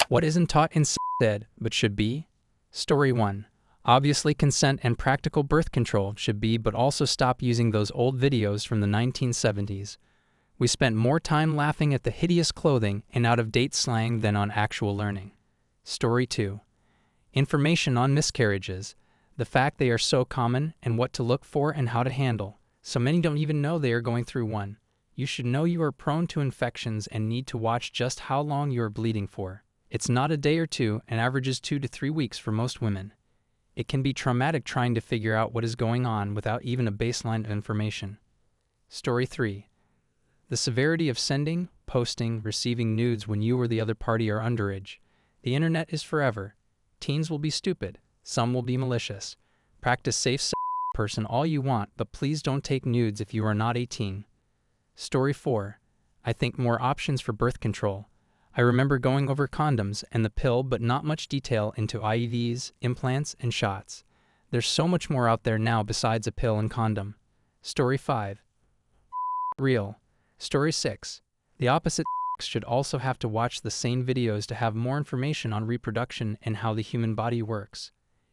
What isn't taught in sex ed but should be? Story 1. Obviously, consent and practical birth control should be, but also stop using those old videos from the 1970s. We spent more time laughing at the hideous clothing and out-of-date slang than on actual learning. Story 2. Information on miscarriages, the fact they are so common and what to look for and how to handle. So many don't even know they are going through one. You should know you are prone to infections and need to watch just how long you are bleeding for. It's not a day or two and averages 2 to 3 weeks for most women. It can be traumatic trying to figure out what is going on without even a baseline of information. Story 3. The severity of sending, posting, receiving nudes when you or the other party are underage. The internet is forever. Teens will be stupid. Some will be malicious. Practice safe sex person all you want, but please don't take nudes if you are not 18. Story 4. I think more options for birth control. I remember going over condoms and the pill, but not much detail into IUDs, implants, and shots. There's so much more out there now besides a pill and condom. Story 5. Real. Story 6. The opposite sex should also have to watch the same videos to have more information on reproduction and how the human body works.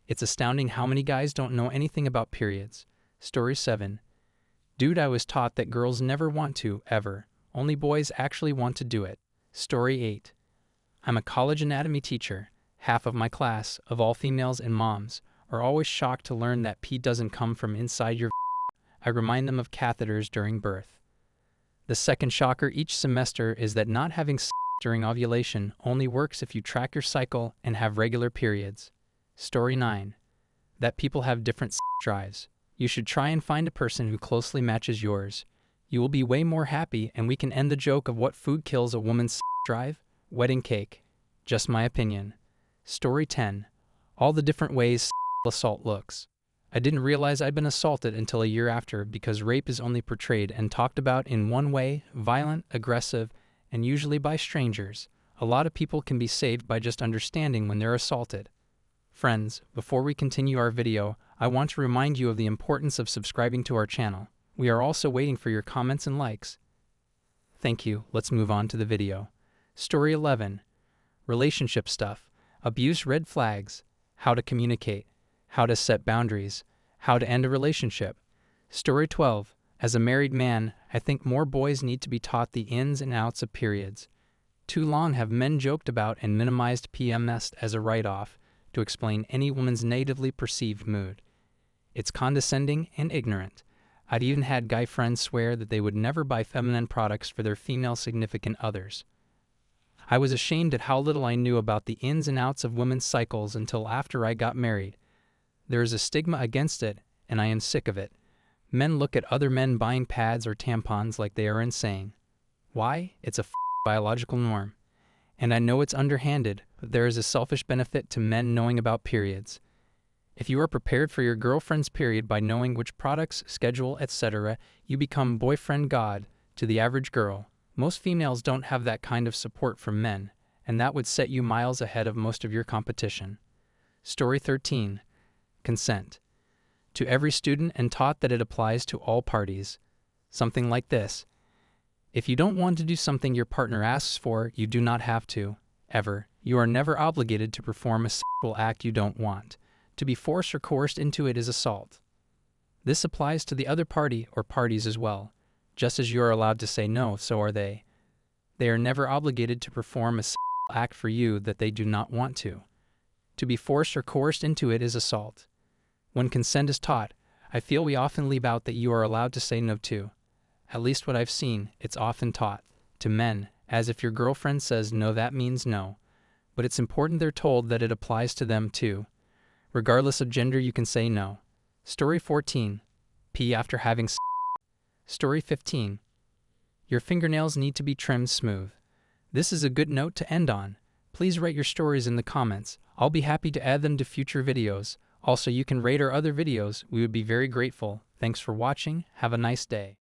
It's astounding how many guys don't know anything about periods. Story 7. Dude, I was taught that girls never want to, ever. Only boys actually want to do it. Story 8. I'm a college anatomy teacher. Half of my class, of all females and moms, are always shocked to learn that pee doesn't come from inside your I remind them of catheters during birth. The second shocker each semester is that not having sex during ovulation only works if you track your cycle and have regular periods. Story 9. That people have different sex drives. You should try and find a person who closely matches yours. You will be way more happy, and we can end the joke of what food kills a woman's sex drive. Wedding cake. Just my opinion. Story 10. All the different ways sexual assault looks. I didn't realize I'd been assaulted until a year after, because rape is only portrayed and talked about in one way: violent, aggressive, and usually by strangers. A lot of people can be saved by just understanding when they're assaulted. Friends, before we continue our video, I want to remind you of the importance of subscribing to our channel. We are also waiting for your comments and likes. Thank you. Let's move on to the video. Story 11. Relationship stuff. Abuse red flags. How to communicate. How to set boundaries. How to end a relationship. Story 12. As a married man, I think more boys need to be taught the ins and outs of periods. Too long have men joked about and minimized PMS as a write-off to explain any woman's negatively perceived mood. It's condescending and ignorant. I'd even had guy friends swear that they would never buy feminine products for their female significant others. I was ashamed at how little I knew about the ins and outs of women's cycles until after I got married. There is a stigma against it, and I am sick of it. Men look at other men buying pads or tampons like they are insane. Why? It's a biological norm. And I know it's underhanded, but there is a selfish benefit to men knowing about periods. If you are prepared for your girlfriend's period by knowing which products, schedule, etc., you become boyfriend god to the average girl. Most females don't have that kind of support from men, and that would set you miles ahead of most of your competition. Story 13. Consent. To every student and taught that it applies to all parties. Something like this. If you don't want to do something your partner asks for, you do not have to. Ever. You are never obligated to perform a sexual act you don't want. To be forced or coerced into it is assault. This applies to the other party or parties as well. Just as you are allowed to say no, so are they. They are never obligated to perform a sexual act for you that they do not want to. To be forced or coerced into it is assault. When consent is taught, I feel we often leave out that you are allowed to say no to. At least what I've seen, it's often taught to men, as if your girlfriend says no, that means no. But it's important they're told that it applies to them too. Regardless of gender, you can say no. Story 14. Pee after having sex. Story 15. Your fingernails need to be trimmed smooth. This is a good note to end on. Please write your stories in the comments. I'll be happy to add them to future videos. Also, you can rate our other videos. We would be very grateful. Thanks for watching. Have a nice day.